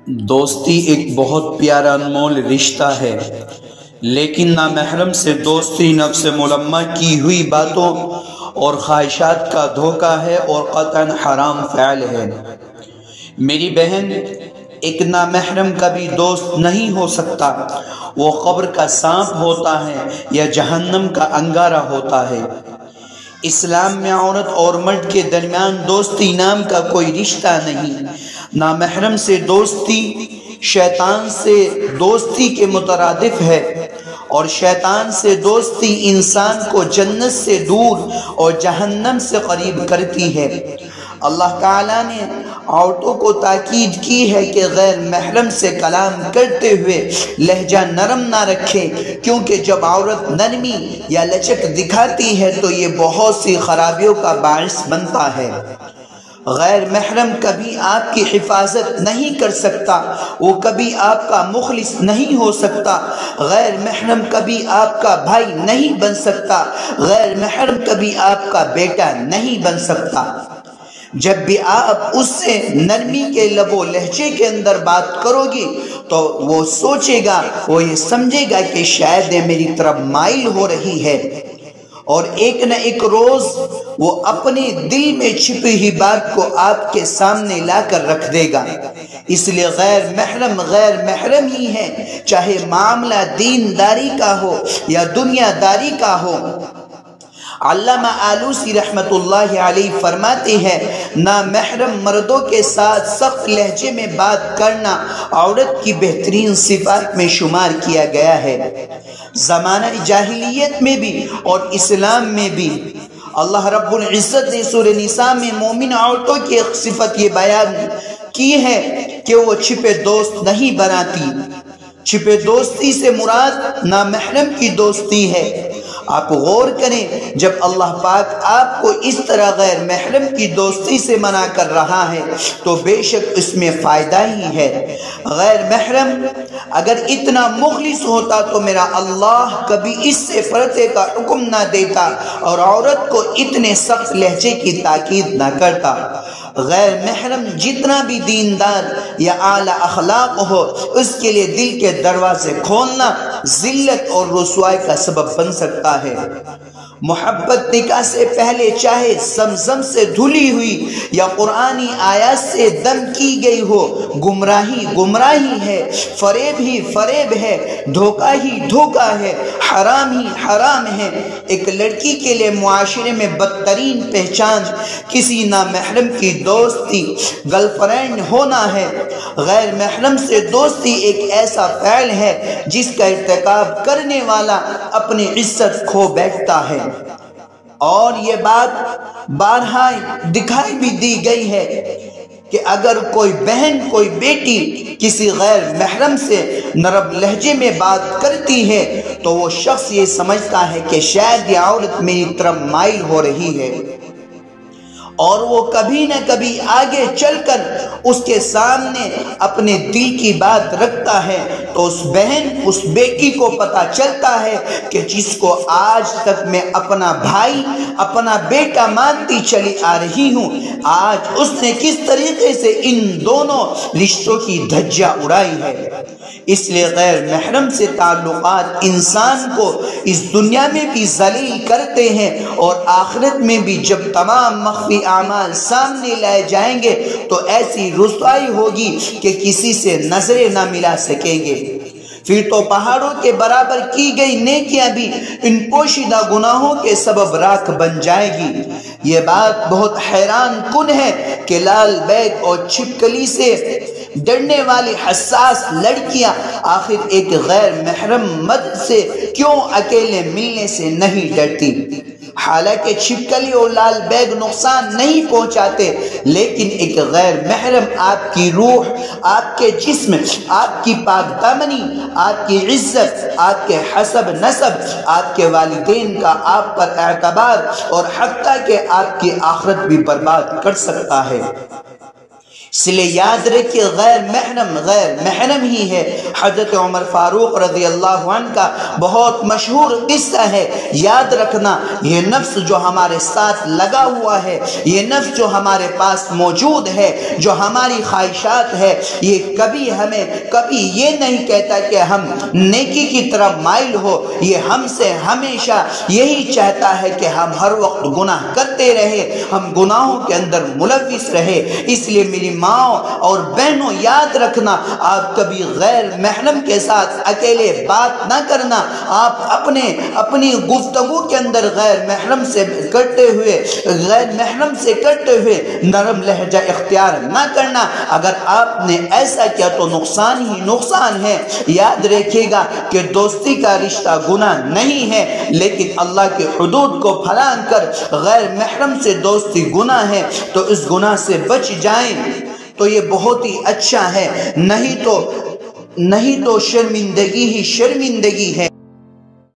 دوستی ایک بہت پیارا انمول رشتہ ہے، لیکن نامحرم سے دوستی نفس ملمہ کی ہوئی باتوں اور خواہشات کا دھوکہ ہے اور قطعاً حرام فعل ہے۔ میری بہن، ایک نامحرم کبھی دوست نہیں ہو سکتا۔ وہ قبر کا سانپ ہوتا ہے یا جہنم کا انگارہ ہوتا ہے۔ اسلام میں عورت اور مرد کے درمیان دوستی نام کا کوئی رشتہ نہیں۔ نامحرم سے دوستی شیطان سے دوستی کے مترادف ہے، اور شیطان سے دوستی انسان کو جنت سے دور اور جہنم سے قریب کرتی ہے۔ اللہ تعالیٰ نے عورتوں کو تاکید کی ہے کہ غیر محرم سے کلام کرتے ہوئے لہجہ نرم نہ رکھے، کیونکہ جب عورت نرمی یا لچک دکھاتی ہے تو یہ بہت سی خرابیوں کا باعث بنتا ہے۔ غیر محرم کبھی آپ کی حفاظت نہیں کر سکتا، وہ کبھی آپ کا مخلص نہیں ہو سکتا۔ غیر محرم کبھی آپ کا بھائی نہیں بن سکتا، غیر محرم کبھی آپ کا بیٹا نہیں بن سکتا۔ جب بھی آپ اس سے نرمی کے لب و لہجے کے اندر بات کرو گی تو وہ سوچے گا، وہ یہ سمجھے گا کہ شاید یہ میری طرف مائل ہو رہی ہے، اور ایک نہ ایک روز وہ اپنے دل میں چھپی ہوئی بات کو آپ کے سامنے لا کر رکھ دے گا۔ اس لیے غیر محرم ہی ہے، چاہے معاملہ دینداری کا ہو یا دنیا داری کا ہو۔ علامہ آلوسی رحمت اللہ علیہ فرماتے ہیں، نامحرم مردوں کے ساتھ سخت لہجے میں بات کرنا عورت کی بہترین صفات میں شمار کیا گیا ہے۔ زمانہ جاہلیت میں بھی اور اسلام میں بھی اللہ رب العزت نے سورہ نساء میں مومن عورتوں کی ایک صفت یہ بیان کی ہے کہ وہ چھپے دوست نہیں بناتی۔ چھپے دوستی سے مراد نامحرم کی دوستی ہے۔ آپ غور کریں، جب اللہ پاک آپ کو اس طرح غیر محرم کی دوستی سے منع کر رہا ہے تو بے شک اس میں فائدہ ہی ہے۔ غیر محرم اگر اتنا مخلص ہوتا تو میرا اللہ کبھی اس سے پردے کا حکم نہ دیتا اور عورت کو اتنے سخت لہجے کی تاکید نہ کرتا۔ غیر محرم جتنا بھی دیندار یا اعلیٰ اخلاق ہو، اس کے لیے دل کے دروازے کھولنا ذلت اور رسوائی کا سبب بن سکتا ہے۔ محبت نکاح سے پہلے چاہے زمزم سے دھلی ہوئی یا قرآنی آیات سے دم کی گئی ہو، گمراہی ہے، فریب ہی فریب ہے، دھوکہ ہی دھوکہ ہے، حرام ہی حرام ہے۔ ایک لڑکی کے لیے معاشرے میں بدترین پہچان کسی نامحرم کی دوستی گرل فرینڈ ہونا ہے۔ غیر محرم سے دوستی ایک ایسا فعل ہے جس کا ارتکاب کرنے والا اپنی عزت کھو بیٹھتا ہے، اور یہ بات بارہا دکھائی بھی دی گئی ہے کہ اگر کوئی بہن کوئی بیٹی کسی غیر محرم سے نرم لہجے میں بات کرتی ہے تو وہ شخص یہ سمجھتا ہے کہ شاید یہ عورت میری طرف مائل ہو رہی ہے، اور وہ کبھی نہ کبھی آگے چل کر اس کے سامنے اپنے دل کی بات رکھتا ہے تو اس بہن اس بیٹی کو پتہ چلتا ہے کہ جس کو آج تک میں اپنا بھائی اپنا بیٹا مانتی چلی آ رہی ہوں، آج اس نے کس طریقے سے ان دونوں رشتوں کی دھجیاں اڑائی ہے۔ اس لیے غیر محرم سے تعلقات انسان کو اس دنیا میں بھی ذلیل کرتے ہیں، اور آخرت میں بھی جب تمام مخفی اعمال سامنے لائے جائیں گے تو ایسی رسوائی ہوگی کہ کسی سے نظریں نہ ملا سکیں گے۔ پھر تو پہاڑوں کے برابر کی گئی نیکیاں بھی ان پوشیدہ گناہوں کے سبب راکھ بن جائے گی۔ یہ بات بہت حیران کن ہے کہ لال بیگ اور چھپکلی سے ڈرنے والی حساس لڑکیاں آخر ایک غیر محرم مرد سے کیوں اکیلے ملنے سے نہیں ڈرتی؟ حالانکہ چھپکلی اور لال بیگ نقصان نہیں پہنچاتے، لیکن ایک غیر محرم آپ کی روح، آپ کے جسم، آپ کی پاک دامنی، آپ کی عزت، آپ کے حسب نسب، آپ کے والدین کا آپ پر اعتبار اور حتیٰ کہ آپ کی آخرت بھی برباد کر سکتا ہے۔ اس لیے یاد رکھیے غیر محرم ہی ہے۔ حضرت عمر فاروق رضی اللہ عنہ کا بہت مشہور قصہ ہے، یاد رکھنا یہ نفس جو ہمارے ساتھ لگا ہوا ہے، یہ نفس جو ہمارے پاس موجود ہے، جو ہماری خواہشات ہے، یہ کبھی یہ نہیں کہتا کہ ہم نیکی کی طرف مائل ہو، یہ ہم سے ہمیشہ یہی چاہتا ہے کہ ہم ہر وقت گناہ کرتے رہے، ہم گناہوں کے اندر ملوث رہے۔ اس لیے میری ماں اور بہنوں یاد رکھنا، آپ کبھی غیر محرم کے ساتھ اکیلے بات نہ کرنا، آپ اپنی گفتگو کے اندر غیر محرم سے کرتے ہوئے نرم لہجہ اختیار نہ کرنا۔ اگر آپ نے ایسا کیا تو نقصان ہی نقصان ہے۔ یاد رکھیے گا کہ دوستی کا رشتہ گناہ نہیں ہے، لیکن اللہ کے حدود کو پھلانگ کر غیر محرم سے دوستی گناہ ہے، تو اس گناہ سے بچ جائیں تو یہ بہت ہی اچھا ہے، نہیں تو شرمندگی ہی شرمندگی ہے۔